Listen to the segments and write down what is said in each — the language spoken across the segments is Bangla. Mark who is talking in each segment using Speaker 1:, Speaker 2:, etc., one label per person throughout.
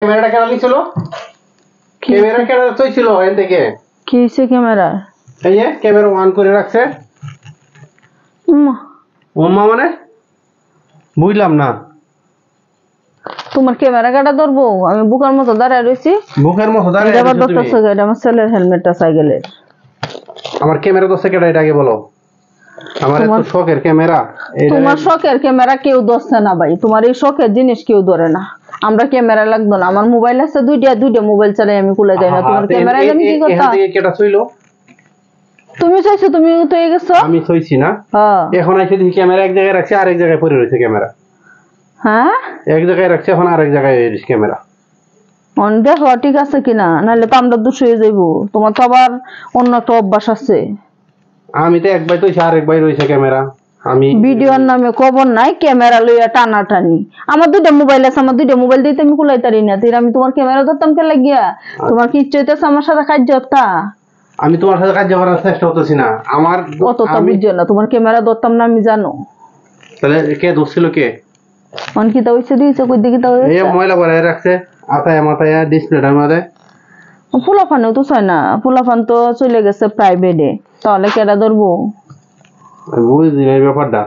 Speaker 1: ক্যামেরাটা কেন নিছিল? ক্যামেরা কেন ছিল এখান থেকে?
Speaker 2: কি হইছে ক্যামেরা?
Speaker 1: এই যে ক্যামেরা অন করে রাখছে। ওম্মা মানে বুঝলাম না।
Speaker 2: তোমার ক্যামেরা কাটা ধরবো? আমি বুকার মতো দাঁড়ায় রইছি।
Speaker 1: বুকার মতো দাঁড়ায়
Speaker 2: এটা আবার ধরতেছ এটা আমার ছেলের হেলমেটটা সাইকেলের।
Speaker 1: আমার ক্যামেরা দোষে কেডা এটা আগে বলো। আমার এত শখের ক্যামেরা।
Speaker 2: তোমার শখের ক্যামেরা কেউ ধরছে না ভাই, তোমার এই শখের জিনিস কেউ ধরে না। আমরা ক্যামেরা লাগতো না, আমার মোবাইল আছে দুইটা মোবাইল চালাই আমি কুলে যাই না। তোমার ক্যামেরা আমি কি করতাম?
Speaker 1: এখান থেকে কেটা ছইলো?
Speaker 2: তুমি চাইছো, তুমি তো গেছো।
Speaker 1: আমি ছইছি না।
Speaker 2: হ্যাঁ
Speaker 1: এখন আইছে দেখি ক্যামেরা এক জায়গায় রাখছে, আরেক জায়গায় পড়ে রয়েছে ক্যামেরা।
Speaker 2: হ্যাঁ
Speaker 1: এক জায়গায় রাখছে, এখন আরেক জায়গায় রয়েছে ক্যামেরা।
Speaker 2: অন দেখো ঠিক আছে কিনা, নাহলে তো আমরা দুষ হয়ে যাইবো। তোমার তো আবার অন্য একটা অভ্যাস আছে।
Speaker 1: আমি তো একবার তো আরেকবার রয়েছে ক্যামেরা। আমি
Speaker 2: ভিডিওর নামে খবর নাই, ক্যামেরা লইয়া টানাটানি। আমার দুইটা মোবাইল আছে, আমার দুইটা মোবাইল দিতে আমি কুলাইতারি না। তুই আমি তোমার ক্যামেরা ধরতাম কে লাগিয়া? তোমার কি ইচ্ছে হইতেছে আমার সাথে কার্যতা?
Speaker 1: আমি তোমার সাথে কাজ করার চেষ্টা করতেছি না। আমার
Speaker 2: অতটা বুঝছো না, তোমার ক্যামেরা ধরতাম না আমি জানো।
Speaker 1: তাহলে কে দোষ ছিল কে?
Speaker 2: অনকিতা হইছে দিয়েছে কই দিকে তাও
Speaker 1: এই ময়লা ভরে রাখছে আতায় মাথায় ডিসপ্লেটার মধ্যে।
Speaker 2: ফুলাফানও তো চায় না, ফুলাফান তো চলে গেছে প্রাইভেটে, তাহলে কেডা ধরবো?
Speaker 1: বুঝলি এই ব্যাপারটা।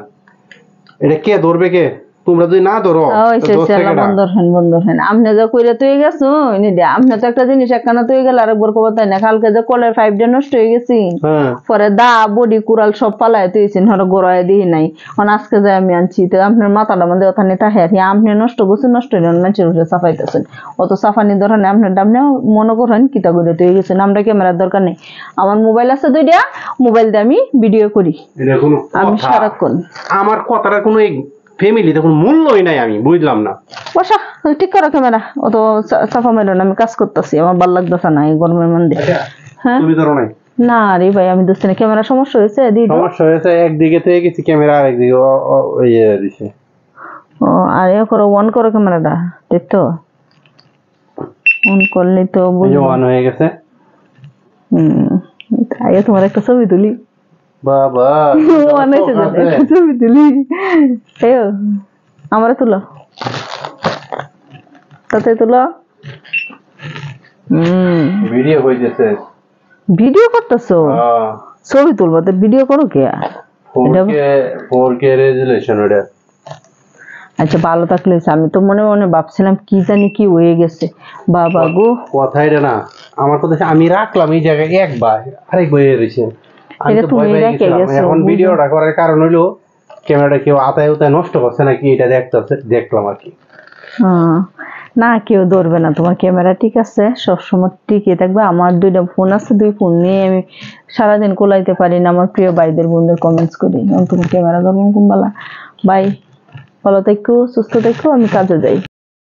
Speaker 1: এটা কে ধরবে কে? তোমরা যদি না ধরো
Speaker 2: বন্ধর আপনি যে কইরা তুই গেছো আপনি তো একটা জিনিস একখানা তুই গেল আরেকবার কব তাই না। কালকে যে কলের 5 নষ্ট হয়ে গেছি, পরে দা বডি কুড়াল সব পালায় তুইছেন, হরে গড়ায় দিই নাই। আজকে যাই আমি আনছি, তো আপনার মাথাটা মধ্যে ওখানে নিতে হ্যাঁ আপনি নষ্ট করছেন, নষ্ট হইলেন মানুষের উপরে সাফাইতেছেন। অত সাফানি দরকার নেই আপনার। আপনি মনে করেন কিতা করে তুই গেছেন, আমরা ক্যামেরার দরকার নেই। আমার মোবাইল আছে দুইটা, মোবাইল দিয়ে আমি ভিডিও করি আমি সারাক্ষণ।
Speaker 1: আমার কথাটা কোনো ফ্যামিলি তখন মূল্যই নাই, আমি বুঝলাম না।
Speaker 2: বসা ঠিক করো ক্যামেরা, অত চাপা মেরো না, আমি কাজ করতেছি, আমার ভালো লাগতেছে না এই গরমের মধ্যে। হ্যাঁ
Speaker 1: তুমি ধরো নাই?
Speaker 2: না রে ভাই আমি দোস্ত না, ক্যামেরা সমস্যা হয়েছে।
Speaker 1: সমস্যা হয়েছে একদিকে থেকে গেছি ক্যামেরা আরেকদিকে ইয়ে দিছে।
Speaker 2: ও আর এ করো, অন করো ক্যামেরাটা, ঠিক তো? অন করলে তো বুঝবো
Speaker 1: অন হয়ে গেছে।
Speaker 2: তাই তোমার একটা ছবি তুলি।
Speaker 1: বাবা
Speaker 2: ছবি তুলি, আমারে তুলো, তাতে তুলো।
Speaker 1: ভিডিও হইতেছে।
Speaker 2: ভিডিও করতেছো? ছবি তুলবো তো ভিডিও করো কে?
Speaker 1: 4K রেজুলেশন ওটা।
Speaker 2: আচ্ছা ভালো থাকলে। আমি তো মনে মনে ভাবছিলাম কি জানি কি হয়ে গেছে। বাবা গো কথা
Speaker 1: এটা না, আমার কথা আমি রাখলাম এই জায়গায় একবার, আরেকবার রয়েছে। এখন ভিডিওটা করার কারণ হইলো ক্যামেরাটা কেউ আতায় উতায় নষ্ট করছে নাকি এটা দেখলাম আর কি।
Speaker 2: না কেউ ধরবে না, তোমার ক্যামেরা ঠিক আছে, সবসময় টিকে থাকবে। আমার দুইটা ফোন আছে, দুই ফোন নিয়ে আমি সারাদিন কোলাইতে পারি না। আমার প্রিয় ভাইদের বোনদের কমেন্টস করি তোমার ক্যামেরা ধরবো কুম্বালা। বাই, ভালো থেকো, সুস্থ থেকো, আমি কাজে যাই।